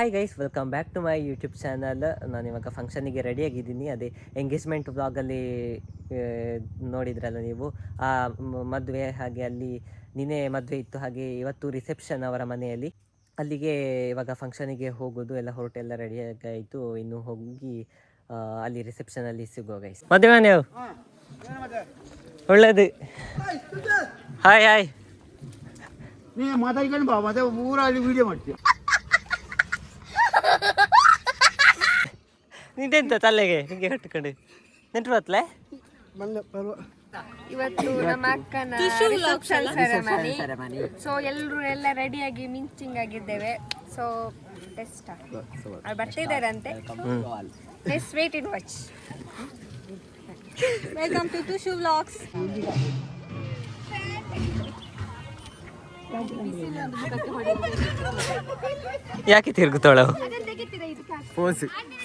Hi guys, welcome back to my YouTube channel. ನಾನು ಇವಾಗ ಫಂಕ್ಷನಿಗೆ ರೆಡಿಯಾಗಿದ್ದೀನಿ. ಅದೇ ಎಂಗೇಜ್ಮೆಂಟ್ ವ್ಲಾಗಲ್ಲಿ ನೋಡಿದ್ರಲ್ಲ ನೀವು, ಆ ಮದುವೆ. ಹಾಗೆ ಅಲ್ಲಿ ನಿನ್ನೆ ಮದುವೆ ಇತ್ತು, ಹಾಗೆ ಇವತ್ತು ರಿಸೆಪ್ಷನ್ ಅವರ ಮನೆಯಲ್ಲಿ. ಅಲ್ಲಿಗೆ ಇವಾಗ ಫಂಕ್ಷನಿಗೆ ಹೋಗೋದು ಎಲ್ಲ ಹೊರಟೆಲ್ಲ ರೆಡಿಯಾಗಾಯಿತು. ಇನ್ನು ಹೋಗಿ ಅಲ್ಲಿ ರಿಸೆಪ್ಷನಲ್ಲಿ ಸಿಗೋ ಗೈಸ್. ಮದುವೆ ನೀವು ಒಳ್ಳೇದು. Hi hi. ನೀ ಮಾತಾಡ್ಕೊಂಡು ಬಾ, ಮತ್ತೆ ಊರಲ್ಲಿ ವಿಡಿಯೋ ಮಾಡ್ತೀವಿ. ನಿಂತೆಂತ ತಲೆಗೆ ಹಿಂಗೆ ಕಟ್ಕೊಂಡು ನೆಂಟು ಬತ್ತಲೆ. ಇವತ್ತು ನಮ್ಮ ಅಕ್ಕನ ರಿಸೆಪ್ಷನ್ ಸೆರೆಮನಿ. ಸೊ ಎಲ್ಲ ರೆಡಿಯಾಗಿ ಮಿಂಚಿಂಗ್ ಆಗಿದ್ದೇವೆ. ಸೊ ಟೆಸ್ಟ್ ಅವ್ರು ಬರ್ತಿದ್ದಾರಂತೆ. Let's wait and watch. Welcome to Tushu vlogs. ಯಾಕೆ ತಿರುಗುತ್ತಾಳು?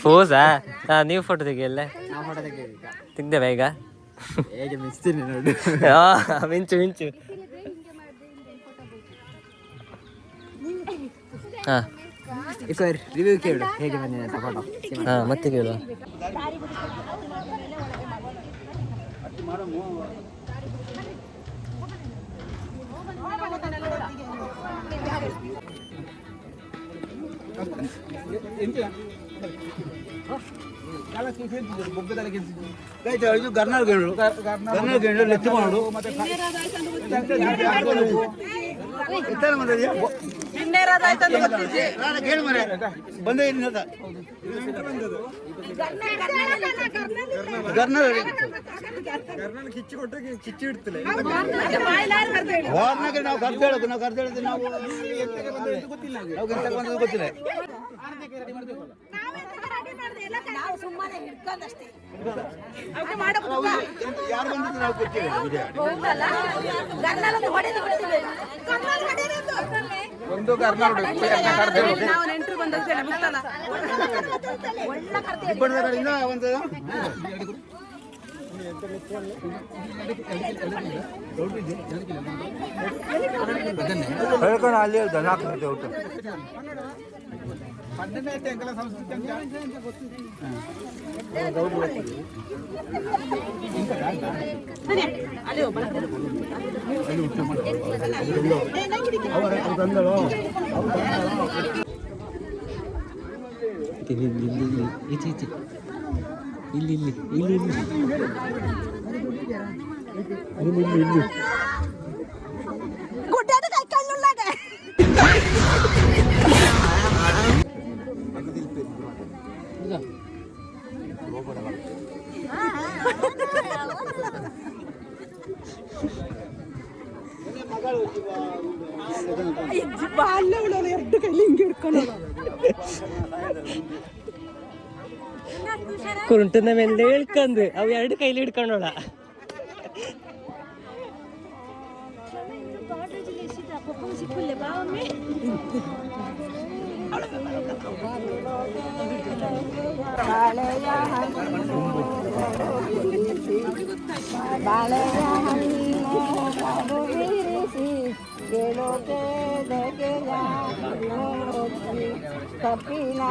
ಫೋಸಾ? ನೀವು ಫೋಟೋ ತೆಗಿಯಲ್ಲ? ತೆಗ್ದೇವ ಈಗ? ಮಿಂಚು ಮಿಂಚು. ಹಾಂ ರಿವ್ಯೂ ಕೇಳು, ಹೇಗೆ ಬಂದಿದೆ ಅಂತ ಫೋಟೋ. ಹಾಂ, ಮತ್ತೆ ಕೇಳುವ. ಇದು ಗರ್ನಲ್ ಗೆಂಡು ಲೆಚ್ಚು ಮಾಡು. ಬಂದ ಕಿಚ್ಚಿ ಇಡ್ತಿಲ್ಲ. ನಾವು ಕರ್ದೇಳೋದು, ನಾವು ಕರ್ದೇಳೋದು, ನಾವು ಗೊತ್ತಿಲ್ಲ. ಯಾರು ಬಂದಿದ್ದು ನಾವು ಗೊತ್ತಿಲ್ಲ. ಒಂದು ಕರ್ನಾಟಕದಿಂದ ಒಂದು ಹೇಳ್ಕೊಂಡು ಅಲ್ಲಿ ದನ ಹಾಕ್ತದೆ ಊಟ. ಎರಡು ಕೈಲಿ ಹಿಂಗೆ ಹಿಡ್ಕೊಂಡು ಕುರುಂಟನ ಮೇಲೆ ಹೇಳ್ಕೊಂಡು ಅವು ಎರಡು ಕೈಲಿ ಹಿಡ್ಕೊಂಡೋಳ. ಕಪಿನಾ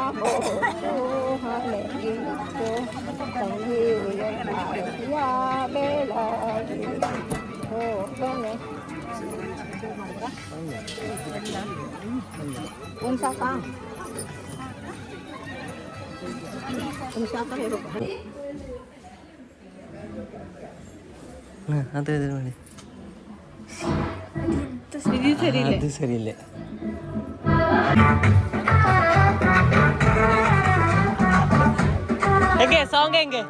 ಅದೇ ನೋಡಿ, ಅದು ಸರಿ ಇಲ್ಲ. ಹೆಂಗೆ ಸಾಂಗ್ ಹೆಂಗೆ?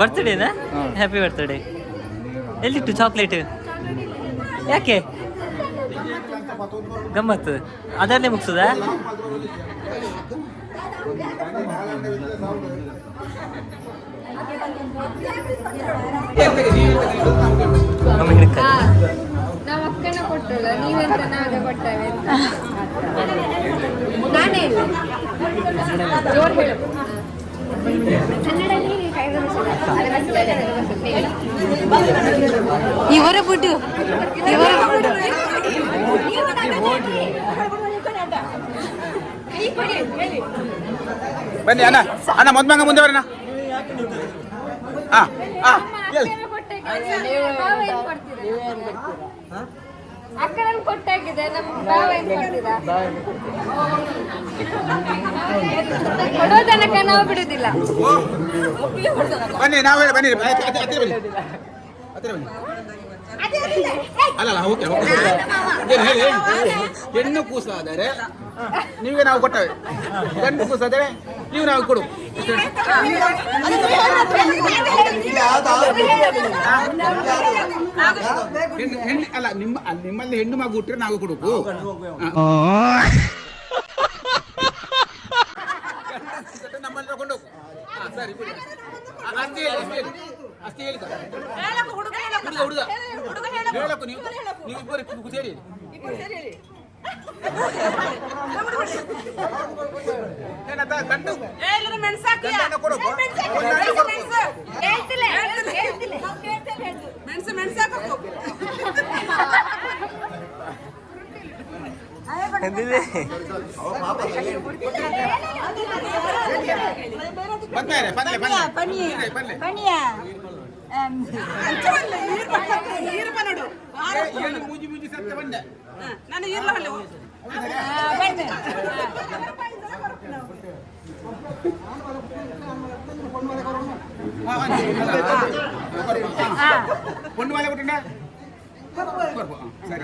ಬರ್ತ್ಡೇನಾ? Happy birthday. ಎಲ್ಲಿಟ್ಟು ಚಾಕ್ಲೇಟ್? ಯಾಕೆ ಗಮ್ಮತ್ತು ಅದನ್ನೇ ಮುಗಿಸುದಾ? ನಾವು ಅಕ್ಕನ ಕೊಟ್ಟಲ್ಲ, ನೀವೆಂತ ನಾವೇ ಕೊಟ್ಟವೆ ಅಂತ. ನಾನೇ ಇಲ್ಲ ಜೋರ್ ಹೇಳು. ಇವರ ಬಿಟ್ಟು ಬನ್ನಿ ಅಣ್ಣ, ಅಣ್ಣ ಮದ್ಮಂಗ ಮುಂದೆ ಬರೋಣ. ಅಕ್ಕನ ಕೊಟ್ಟಾಗಿದೆ, ನಮ್ಮ ಭಾವ ಏನ್ ಕೊಡ್ತೀರಾ? ಕೊಡೋ ತನಕ ನಾವು ಬಿಡುದಿಲ್ಲ. ಬನ್ನಿ ನಾವೇ ಬನ್ನಿ, ಹತ್ತಿರ ಬನ್ನಿ, ಹತ್ತಿರ ಬನ್ನಿ. ಅಲ್ಲ ಓಕೆ ಹೇಳಿ. ಹೆಣ್ಣು ಕೂಸಾದರೆ ನೀವೇ ನಾವು ಕೊಟ್ಟವೆ, ಗಂಡು ಕೂಸಾದರೆ ನೀವು ನಾವು ಕೊಡು. ಹೆಣ್ಣು ಅಲ್ಲ, ನಿಮ್ಮಲ್ಲಿ ಹೆಣ್ಣು ಮಗು ಹುಟ್ಟರೆ ನಾವು ಕೊಡಬೇಕು. ನಮ್ಮಲ್ಲಿ ತಗೊಂಡು ಸರಿ ಅಷ್ಟೇ ಹೇಳಿ ಹುಡುಗ ಹೇಳಕ್ಕೂ ನೀವು ಇಬ್ಬರು ಸೇರಿ ಗಂಡು ಕೊಡು. ಮೂಜಿ ಮೂಜಿ ಸತ್ತ ಬಂದೆ ನಾನು ಇರ್ಲಲ್ಲ. பொண்ணு மேலே விட்டுண்டா சரி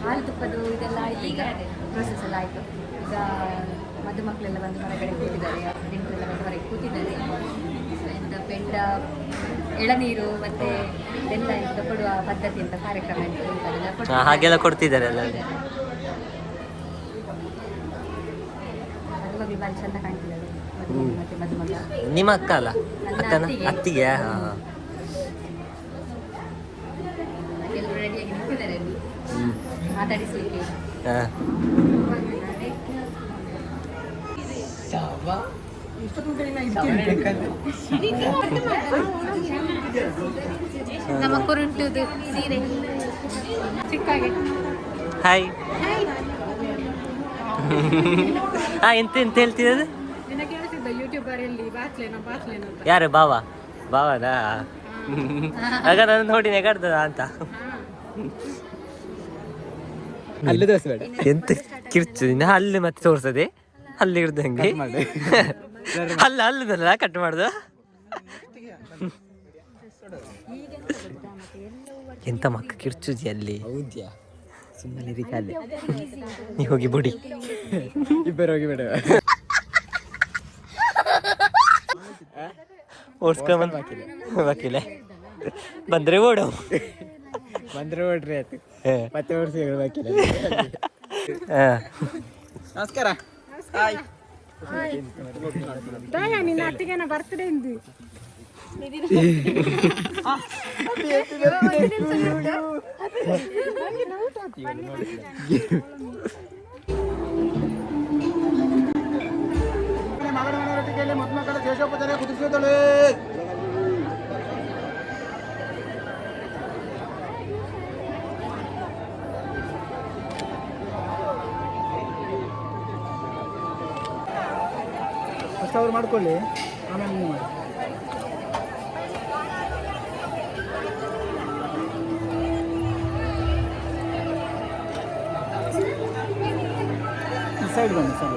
ಹಾಲು ತುಪ್ಪದು ಇದೆಲ್ಲ ಈಗ ಪ್ರೊಸೆಸ್ ಎಲ್ಲ ಆಯಿತು. ಈಗ ಮದುಮಕ್ಕಳೆಲ್ಲ ಬಂದು ಹೊರಗಡೆ ಕೂತಿದ್ದಾರೆ, ನೆಂಟರೆಲ್ಲ ಬಂದು ಹೊರಗೆ ಕೂತಿದ್ದಾರೆ. ಎಂತ ಪೆಂಡ ಎಳನೀರು ಮತ್ತು ಬೆಲ್ಲ ಇಂತ ಕೊಡುವ ಪದ್ಧತಿ ಅಂತ ಕಾರ್ಯಕ್ರಮ ಹಾಗೆಲ್ಲ ಕೊಡ್ತಿದ್ದಾರೆ ಅಲ್ಲ. ಮದುಮಗಳು ಭಾರಿ ಚಂದ ಕಾಣ್ತಿದ್ದಾರೆ, ಮತ್ತೆ ಮದುಮಗ. ನಿಮ್ಮ ಅಕ್ಕ ಅಲ್ಲ? ಅಕ್ಕನ ಅತ್ತಿಗೆ ಎಲ್ಲರೂ ರೆಡಿಯಾಗಿ ನಿಂತಿದ್ದಾರೆ ಅಲ್ಲಿ ಮಾತಾಡಿಸ್ಲಿಕ್ಕೆ. ನಮ್ಮ ಕುರುಂಟುದು ಸೀರೆ ಚಿಕ್ಕಾಗಿ. ಹಾಯ್. ಎಂತ ಎಂತ ಹೇಳ್ತಿರೋದು? ಯಾರು ಬಾವ? ಬಾವನಾ? ಆಗ ನಾನು ನೋಡಿ ನೆಗಾಡ್ದ ಅಂತ. ಅಲ್ಲಿ ತೋರಿಸ್ಬೇಡ. ಎಂತ ಕಿರ್ಚು ಅಲ್ಲಿ ಮತ್ತೆ ತೋರ್ಸದೆ ಅಲ್ಲಿ ಹಿಡ್ದು ಹಂಗೆ ಅಲ್ಲದಲ್ಲ ಕಟ್ ಮಾಡುದು. ಎಂತ ಮಕ್ಕ ಕಿರ್ಚುಜಿ ಅಲ್ಲಿ. ಹೌದ್ಯಾ? ಸುಮ್ಮನೆ ಇರಿಕಾಲೆ ನೀವು ಹೋಗಿ ಬುಡಿ, ಇಬ್ಬರು ಹೋಗಿ ಬಿಡುವ. ಓಡಿಸ್ಕೊಂಡ್ ಬಾಕಿಲೆ ಬಂದ್ರೆ ಓಡು, ಬಂದ್ರೆ ಓಡ್ರಿ ಆಯ್ತು. ಮತ್ತೆ ಓಡಿಸಿ ಬಾಕಿಲ್ಲ. ನಮಸ್ಕಾರ. ನಿನ್ನ ಅತ್ತಿಗೆನ ಬರ್ತ್ಡೇ ಎಂದು ಮಗಳ ಮನೆಯೊಟ್ಟಿಗೆ ಮಕ್ಕಳ ಶೇಷೋಪಚಾರ ಕುದಿಸುತ್ತಲೇ. ಫಸ್ಟ್ ಅವ್ರು ಮಾಡ್ಕೊಳ್ಳಿ, ಆಮೇಲೆ ನೀವು ಮಾಡಿ. ಸೈಡ್ ಬನ್ನಿ, ಸೈಡ್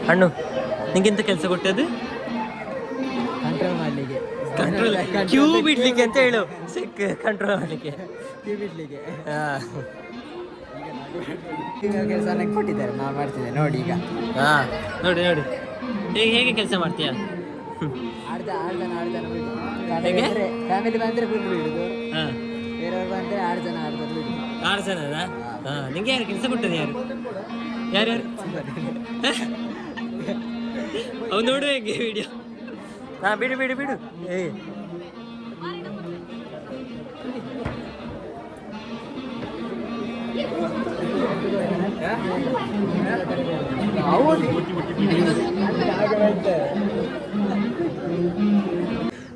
ಹಣ್ಣು ನಿಂಗೆಂತ ಕೆಲಸ ಕೊಟ್ಟದ್ದು? ಕಂಟ್ರೋಲ್ ಮಾಡಲಿಕ್ಕೆ ಕ್ಯೂ ಬಿಡ್ಲಿಕ್ಕೆ ಅಂತ ಹೇಳು, ಕಂಟ್ರೋಲ್ ಮಾಡಲಿಕ್ಕೆ. ಕ್ಯೂ ಬಿಡ್ಲಿಕ್ಕೆ ಹಾಂ ಈಗ ಕೆಲಸ ನನಗೆ ಕೊಟ್ಟಿದ್ದಾರೆ, ನಾನು ಮಾಡ್ತಿದ್ದೆ ನೋಡಿ. ಈಗ ಹಾಂ ನೋಡಿ ನೋಡಿ ಹೇಗೆ ಕೆಲಸ ಮಾಡ್ತೀಯಾ? ಆಡ್ದನ ಬಿಡು. ಹೇಗೆ? ಫ್ಯಾಮಿಲಿ ಬಂದರೆ ಫುಲ್ ಬಿಡುದು, ಹಾಂ ಬೇರೆಯವ್ರು ಬಂದರೆ ಆಡ್ದನ ಬಿಡುದು. 6 ಜನನಾ? ಹಾಂ ನಿಂಗೆ ಯಾರು ಕೆಲಸ ಕೊಟ್ಟದ್ದು? ಯಾರು ಅವು ನೋಡು ಹೇಗೆ ವಿಡಿಯೋ. ಹಾಂ ಬಿಡು ಬಿಡು ಬಿಡು. ಏ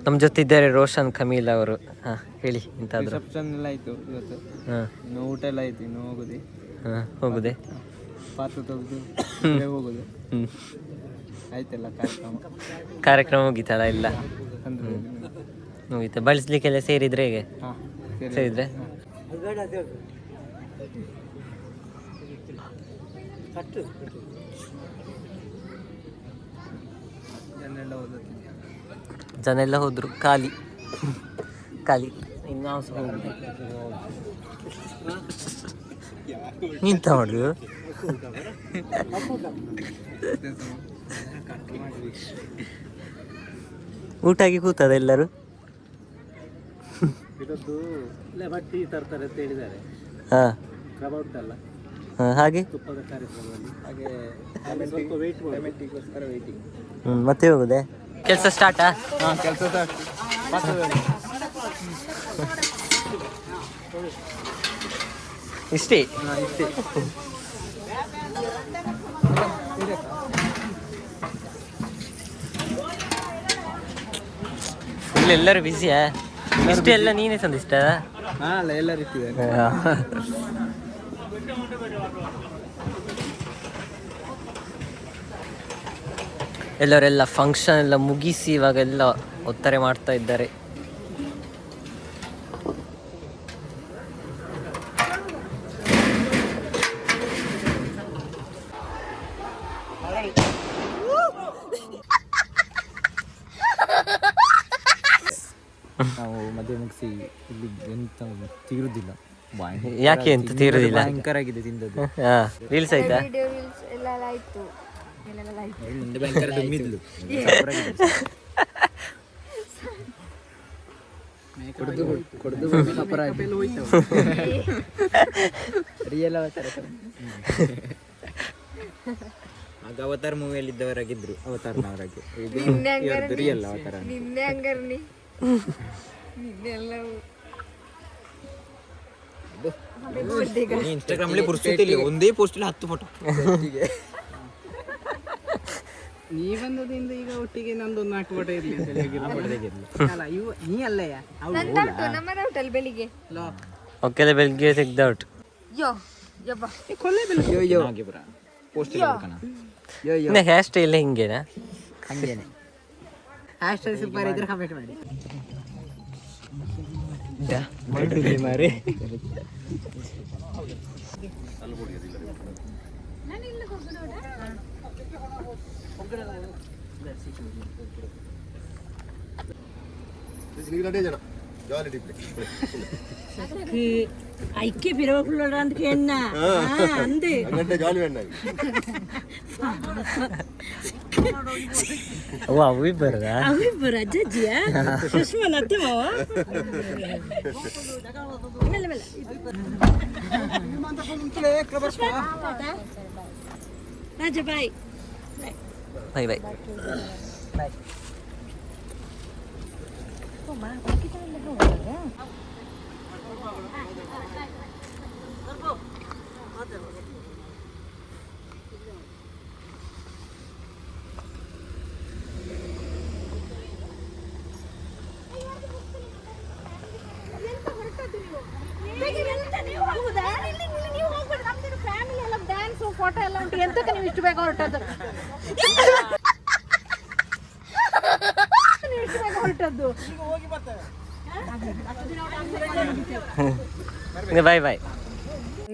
ನಮ್ಮ ಜೊತೆ ಇದ್ದಾರೆ ರೋಷನ್ ಖಮೀಲ್ ಅವರು. ಹಾಂ ಹೇಳಿ ಇಂಥದ್ದು. ರಿಸೆಪ್ಷನ್ ಎಲ್ಲ ಆಯಿತು ಇವತ್ತು. ಹಾಂ ಇನ್ನು ಊಟ ಎಲ್ಲ ಆಯಿತು, ಇನ್ನು ಹೋಗೋದೆ. ಹಾಂ ಹೋಗುದೆ, ಪಾತ್ರ ತೆಗೆದು ಹೋಗೋದು. ಹ್ಞೂ ಆಯ್ತಲ್ಲ ಕಾರ್ಯಕ್ರಮ. ಕಾರ್ಯಕ್ರಮ ಮುಗೀತಲ್ಲ ಇಲ್ಲ ಅಂದ್ರೆ ಮುಗೀತು. ಬಳಸ್ಲಿಕ್ಕೆಲ್ಲ ಸೇರಿದ್ರೆ ಹೇಗೆ? ಹಾಂ ಸೇರಿದ್ರೆ ಜನರೆಲ್ಲ ಓದುತ್ತಿದ್ದೆ. ಜನ ಎಲ್ಲ ಹೋದ್ರು, ಖಾಲಿ ಖಾಲಿ. ಇನ್ನು ನಾವು ಸಹ ಹೋಗ್ಬೇಕು. ನಿಂತ ಮಾಡುದು ಊಟ ಆಗಿ ಕೂತದ ಎಲ್ಲರೂ? ಇದದ್ದು ಬಟ್ಟಿ ತರ್ತಾರೆ ಅಂತ ಹೇಳಿದ್ದಾರೆ. ಹಾಂ ಕ್ರಮ ಉಂಟಲ್ಲ ಹಾಂ ಹಾಗೆ ತುಪ್ಪದ ಕಾರ್ಯಕ್ರಮದಲ್ಲಿ, ಹಾಗೆ ಸ್ವಲ್ಪ ಪೇಮೆಂಟಿಗೋಸ್ಕರ ವೇಟಿಂಗ್. ಮತ್ತೆ ಹೋಗುದೆ? ಕೆಲಸ ಸ್ಟಾರ್ಟಾ? ಹಾಂ ಕೆಲಸ ಸ್ಟಾರ್ಟ್. ಇಷ್ಟೇ ಹಾಂ ಇಷ್ಟೇ. ಇಲ್ಲಿ ಎಲ್ಲರೂ ಬಿಸಿಯಾ? ಇಷ್ಟೆಲ್ಲ ನೀನೇ ತಂದಿಷ್ಟ? ಹಾಂ ಅಲ್ಲ ಎಲ್ಲರೂ ಇಟ್ಟಿದ್ದಾರೆ. ಎಲ್ಲರೆಲ್ಲ ಫಂಕ್ಷನ್ ಎಲ್ಲ ಮುಗಿಸಿ ಇವಾಗೆಲ್ಲ ಒತ್ತಾರೆ ಮಾಡ್ತಾ ಇದ್ದಾರೆ. ನಾವು ಮದುವೆ ಮುಗಿಸಿ ಇಲ್ಲಿ ಎಂತ ತೀರುದಿಲ್ಲ. ಯಾಕೆ ಅಂತ ತೀರುದಿಲ್ಲ? ಭಯಂಕರ ಆಗಿದೆ ತಿಂದದ್ದು. ಹಾಂ ರೀಲ್ಸ್ ಆಯ್ತಾ? ವಿಡಿಯೋ ರೀಲ್ಸ್ ಎಲ್ಲ ಆಯಿತು, ಎಲ್ಲೆಲ್ಲ ಆಯಿತು. ಭಯಂಕರ ದುಮ್ಮಿದ್ಲು. ಕೊಡ್ದು ಸಪರ ರಿಯಲ್ ಅವತಾರ. ಆಗ ಅವತಾರ ಮೂವಿಯಲ್ಲಿ ಇದ್ದವರಾಗಿದ್ರು, ಅವತಾರನವರಾಗಿ. ರಿಯಲ್ ಅವತಾರ. ನಿನ್ನೆ ಹಂಗಾರ್ನಿ ನಿನ್ನೆ ಎಲ್ಲ ಇನ್ಸ್ಟಾಗ್ರಾಮಲ್ಲಿ ಪುರ್ಸೊತ್ತಿಲ್ಲ, ಒಂದೇ ಪೋಸ್ಟಲ್ಲಿ 10 ಫೋಟೋ. ನೀ ಬಂದದಿಂದ ಈಗ ಒಟ್ಟಿಗೆ ನಂದೊಂದು 4 ಫೋಟೋ ಇರಲಿ ಅಂತ ಹೇಳಿ ಅಲ್ಲ ಇವು ನೀ ಅಲ್ಲಯ್ಯ. ನಂದಾಯ್ತು, ನಮ್ಮ ಔಟಲ್ಲಿ ಬೆಳಿಗ್ಗೆ ಓಕೆ ಬೆಳಿಗ್ಗೆ ತೆಗ್ದ ಔಟ್. ಯೋ ಯಬ್ಬ ಹೇರ್ ಸ್ಟೈಲ್ ಹಿಂಗೇನಾ? ಹಂಗೇನೆ. ಹೇರ್ ಸ್ಟೈಲ್ ಸೂಪರ್ ಇದ್ರೆ ಕಮೆಂಟ್ ಮಾಡಿ. ಮಾರಿ ಐಕ್ಯ ಬಿರವಕುಳ್ಳ ಅಂತ ಕೇಳ್ನ ಅಂದೆ ಓ ಅವು ಬರದಾ? ಅವಿಬ್ಬರ ಅಜ್ಜಿಯ ಸುಷ್ಮನ್ ಅತ್ತೆ ಮಾವ ಮೆಲ್ಲ ಮೆಲ್ಲ ರಾಜ ಬಾಯ್ ಬೈ ಬೈ. ಫೋಟೋ ಎಲ್ಲ ಉಂಟು, ಎಂತಕ್ಕೆ ನೀವು ಇಷ್ಟು ಬೇಗ ಹೊರಟದ್ದು? Bye bye.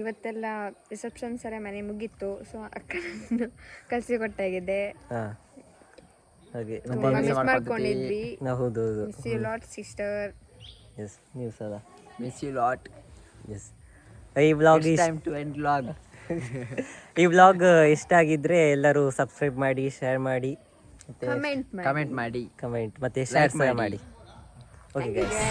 ಇವತ್ತೆಲ್ಲ ರಿಸೆಪ್ಷನ್ ಸೆರೆಮನಿ ಮುಗೀತು. ಸೊ ಅಕ್ಕನನ್ನು ಕಳಿಸಿಕೊಟ್ಟಾಗಿದೆ. ಹಾಂ ಹಾಗೆ ತುಂಬಾ ಮಿಸ್ ಮಾಡ್ಕೊಂಡಿದ್ವಿ. ಹೌದು ಹೌದು. Miss you lot sister. Yes ನೀವು ಸಲ ಮಿಸ್ ಯು ಲಾಟ್. ಎಸ್ ಈ vlog time to end vlog. ಈ ವ್ಲಾಗ್ ಇಷ್ಟ ಆಗಿದ್ರೆ ಎಲ್ಲರೂ ಸಬ್ಸ್ಕ್ರೈಬ್ ಮಾಡಿ, ಶೇರ್ ಮಾಡಿ, ಕಮೆಂಟ್ ಮಾಡಿ ಕಮೆಂಟ್ ಮತ್ತು ಶೇರ್ ಮಾಡಿ. Okay guys.